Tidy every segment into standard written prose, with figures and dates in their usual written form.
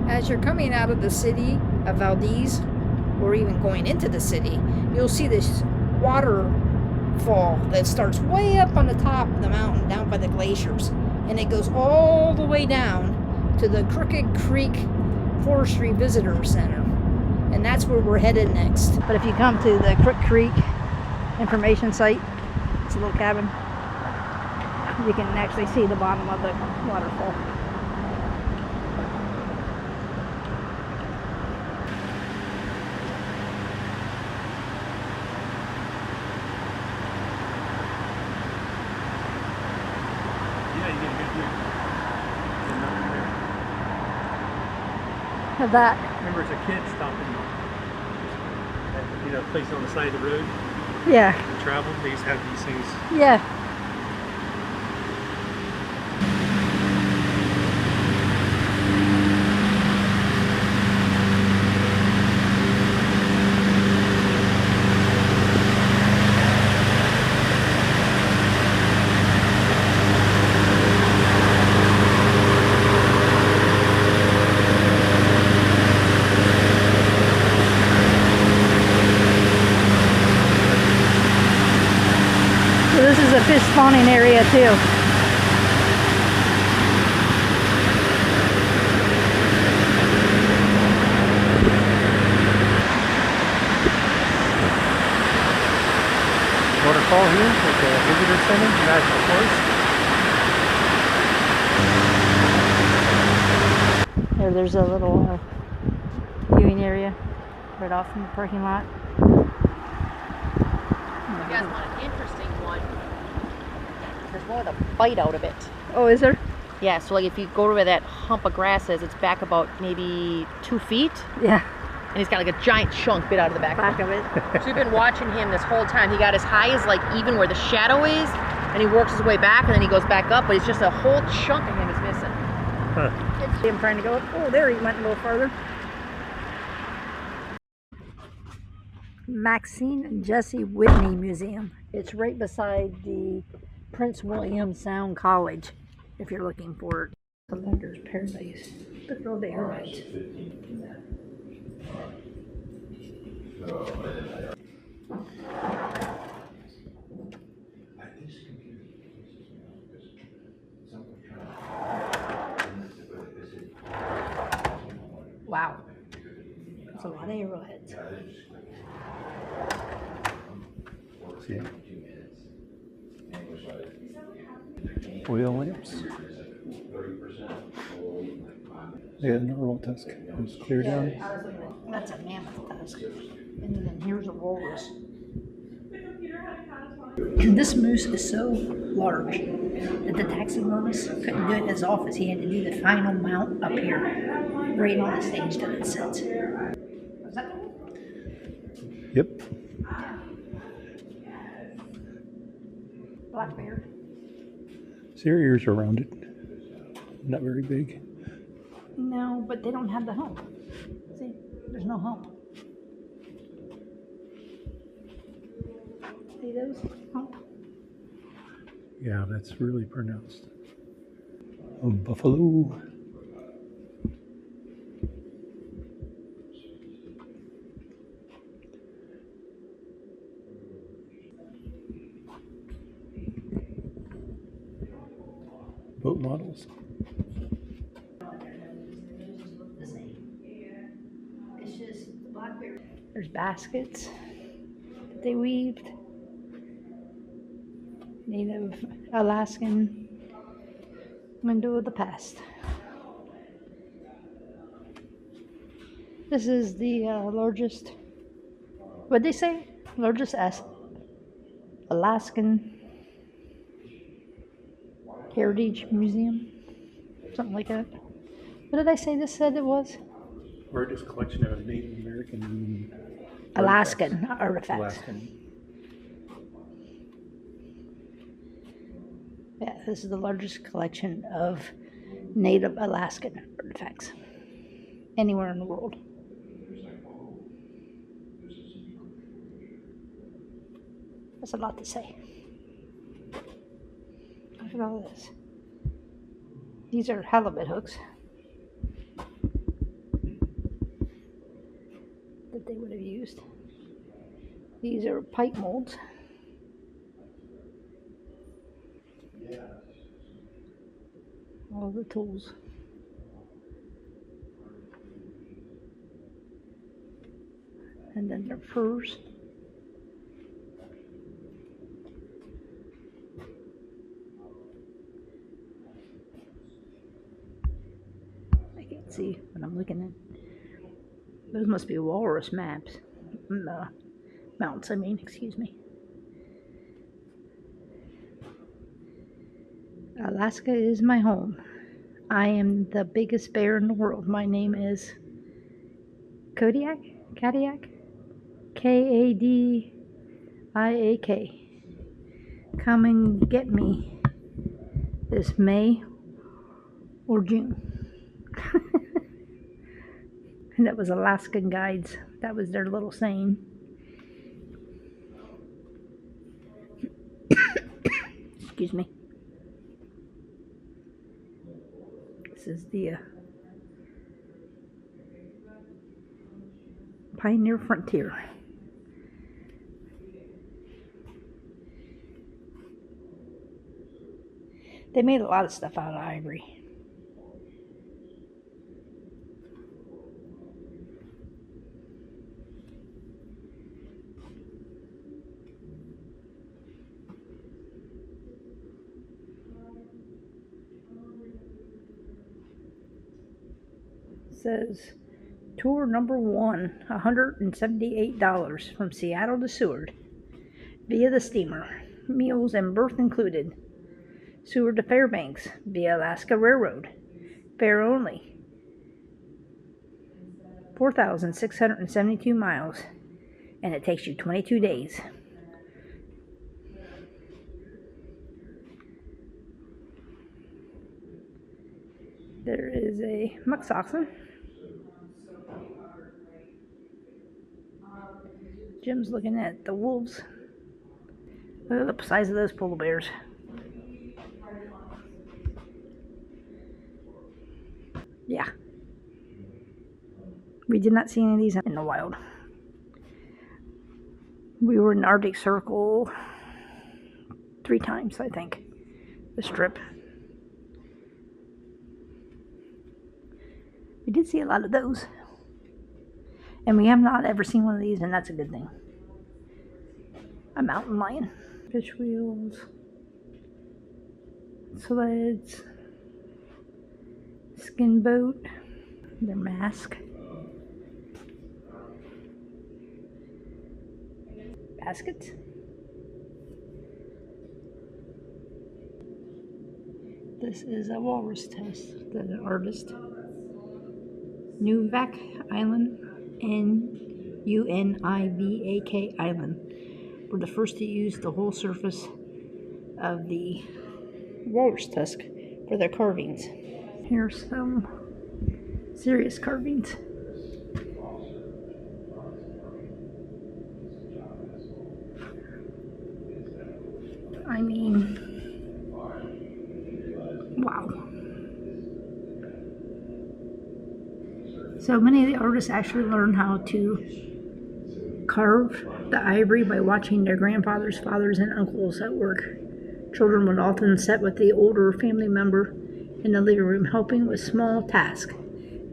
As you're coming out of the city of Valdez, or even going into the city, you'll see this waterfall that starts way up on the top of the mountain, down by the glaciers. And it goes all the way down to the Crooked Creek Forestry Visitor Center. And that's where we're headed next. But if you come to the Crook Creek information site, it's a little cabin, you can actually see the bottom of the waterfall. Of that. Remember as a kid stopping at, place on the side of the road? Yeah. And travel, they used to have these things. Yeah. This is a fish spawning area too. Waterfall here at the Visitor Center, National Forest. There's a little viewing area right off from the parking lot. You guys want an interesting one? There's more with a bite out of it. Oh, is there? Yeah, so like if you go to where that hump of grass is, it's back about maybe 2 feet. Yeah. And he's got like a giant chunk bit out of the back of it. So we've been watching him this whole time. He got as high as like even where the shadow is, and he works his way back, and then he goes back up, but it's just a whole chunk of him is missing. Huh. See him trying to go up. Oh, there he went a little farther. Maxine and Jessie Whitney Museum. It's right beside the Prince William Sound College, if you're looking for it. Collector's Paradise. Look at all the arrows. Wow. That's a lot of arrowheads. See. Oil lamps. Yeah, the normal tusk. It's clear down. That's a mammoth tusk. And then here's a walrus. And this moose is so large that the taxidermist couldn't do it in his office. He had to do the final mount up here, right on the stage that it sits. Was that the one? Yep. Black bear. See, your ears are rounded. Not very big. No, but they don't have the hump. See, there's no hump. See those? Hump. Yeah, that's really pronounced. A buffalo. Boat models. It's just the black bear. There's baskets that they weaved. Native Alaskan window of the past. This is the largest, what'd they say? Largest Alaskan Heritage Museum, something like that. What did I say this said it was? Largest collection of Native American Alaskan artifacts. Alaskan. Yeah, this is the largest collection of Native Alaskan artifacts anywhere in the world. That's a lot to say. Look at all this. These are halibut hooks. they would have used. These are pipe molds. All the tools. And then their furs. I can't see what I'm looking at. Those must be walrus maps. Mounts, I mean, excuse me. Alaska is my home. I am the biggest bear in the world. My name is Kodiak? Kadiak? Kadiak. Come and get me this May or June. And that was Alaskan Guides. That was their little saying. Excuse me. This is the Pioneer Frontier. They made a lot of stuff out of ivory. It says tour number 1, $178 from Seattle to Seward via the steamer, meals and berth included. Seward to Fairbanks via Alaska Railroad, fare only, 4,672 miles, and it takes you 22 days. There is a musk oxen. Jim's looking at the wolves. Look at the size of those polar bears. Yeah. We did not see any of these in the wild. We were in the Arctic Circle 3 times, I think. This trip. We did see a lot of those. And we have not ever seen one of these, and that's a good thing. A mountain lion. Fish wheels. Sleds. Skin boat. Their mask. Baskets. This is a walrus test that an artist. Nunivak Island and Univak Island were the first to use the whole surface of the walrus tusk for their carvings. Here's some serious carvings. I mean, wow. So many of the artists actually learn how to carve the ivory by watching their grandfathers, fathers, and uncles at work. Children would often sit with the older family member in the living room, helping with small tasks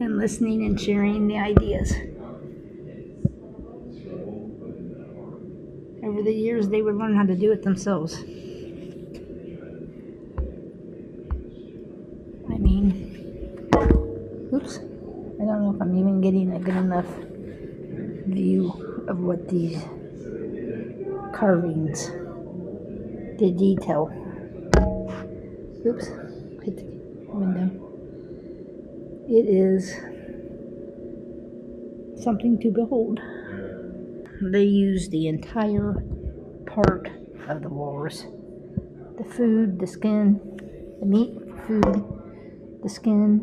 and listening and sharing the ideas. Over the years, they would learn how to do it themselves. I mean, oops. I don't know if I'm even getting a good enough view of what these carvings, the detail. Oops, hit the window. It is something to behold. They use the entire part of the walrus. The food, the skin, the meat, food, the skin,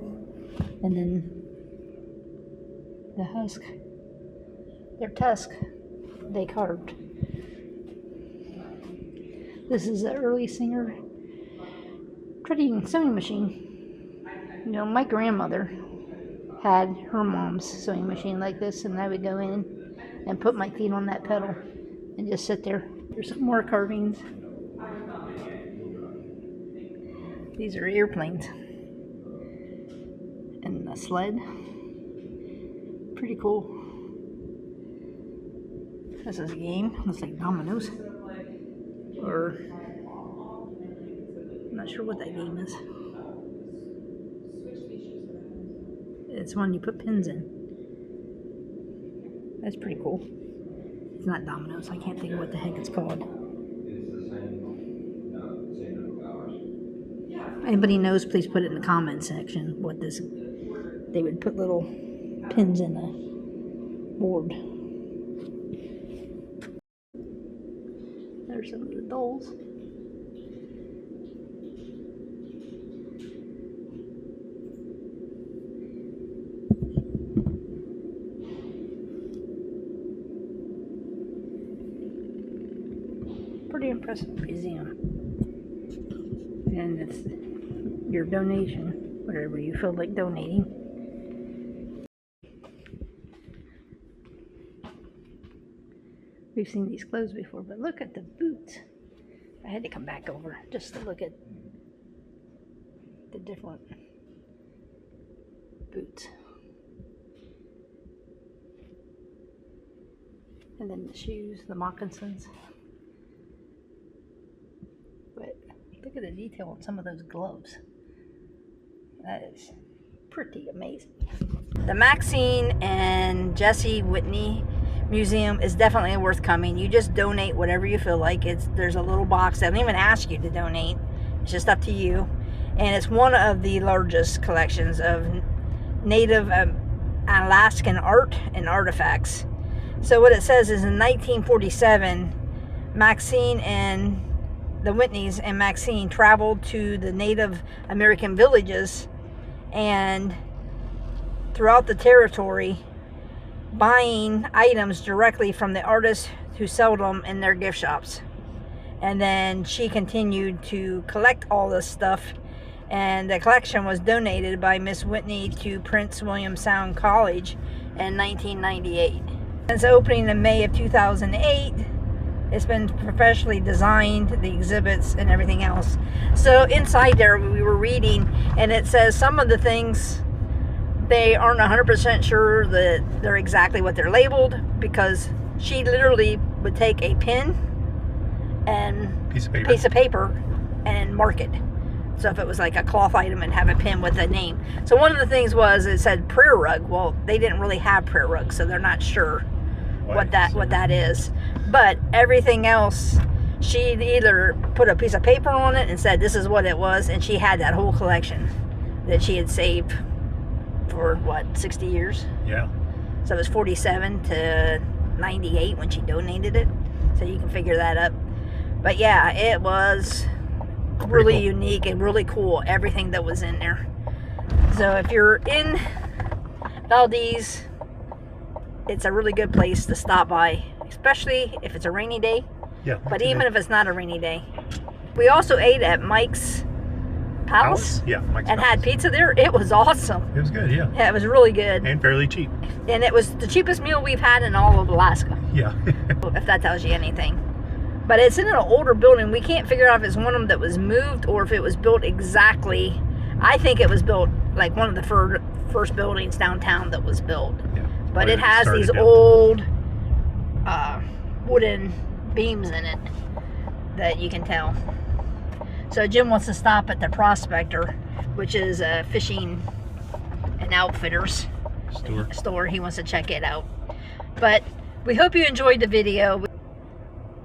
and then the husk, their tusk, they carved. This is an early Singer trading sewing machine. You know, my grandmother had her mom's sewing machine like this, and I would go in and put my feet on that pedal and just sit there. There's some more carvings. These are airplanes and a sled. Pretty cool. This is a game. Looks like dominoes. Or I'm not sure what that game is. It's one you put pins in. That's pretty cool. It's not dominoes. I can't think of what the heck it's called. Anybody knows, please put it in the comment section what this. They would put little pins in a board. There's some of the dolls. Pretty impressive museum. And it's your donation, whatever you feel like donating. We've seen these clothes before, but look at the boots. I had to come back over just to look at the different boots. And then the shoes, the moccasins. But look at the detail on some of those gloves. That is pretty amazing. The Maxine and Jessie Whitney Museum is definitely worth coming. You just donate whatever you feel like. There's a little box. They don't even ask you to donate. It's just up to you. And it's one of the largest collections of native Alaskan art and artifacts. So what it says is in 1947, Maxine and the Whitneys and Maxine traveled to the Native American villages and throughout the territory, buying items directly from the artists who sold them in their gift shops. And then she continued to collect all this stuff, and the collection was donated by Miss Whitney to Prince William Sound College in 1998. Since opening in May of 2008, it's been professionally designed, the exhibits and everything else. So inside there, we were reading, and it says some of the things, they aren't 100% sure that they're exactly what they're labeled, because she literally would take a pen and piece of paper and mark it. So if it was like a cloth item, and have a pen with a name. So one of the things was, it said prayer rug. Well, they didn't really have prayer rugs, so they're not sure what that is. But everything else, she'd either put a piece of paper on it and said this is what it was, and she had that whole collection that she had saved for what, 60 years? Yeah. So it was 47 to 98 when she donated it. So you can figure that up. But yeah, it was really cool. Unique and really cool, everything that was in there. So if you're in Valdez, it's a really good place to stop by, especially if it's a rainy day. Yeah. But even if it's not a rainy day. We also ate at Mike's Palace. Yeah, Mike's and Palace. Had pizza there. It was awesome. It was good, yeah. Yeah, it was really good. And fairly cheap. And it was the cheapest meal we've had in all of Alaska. Yeah. If that tells you anything. But it's in an older building. We can't figure out if it's one of them that was moved or if it was built exactly. I think it was built like one of the first buildings downtown that was built. Yeah. But it has these old wooden beams in it that you can tell. So Jim wants to stop at the Prospector, which is a fishing and outfitters store. He wants to check it out. But we hope you enjoyed the video.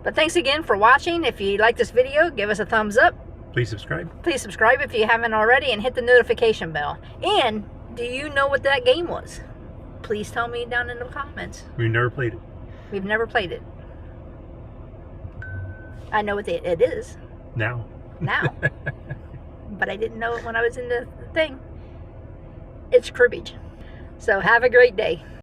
But thanks again for watching. If you like this video, give us a thumbs up. Please subscribe. Please subscribe if you haven't already, and hit the notification bell. And do you know what that game was? Please tell me down in the comments. We've never played it. We've never played it. I know what it is. Now. But I didn't know it when I was in the thing. It's cribbage. So have a great day.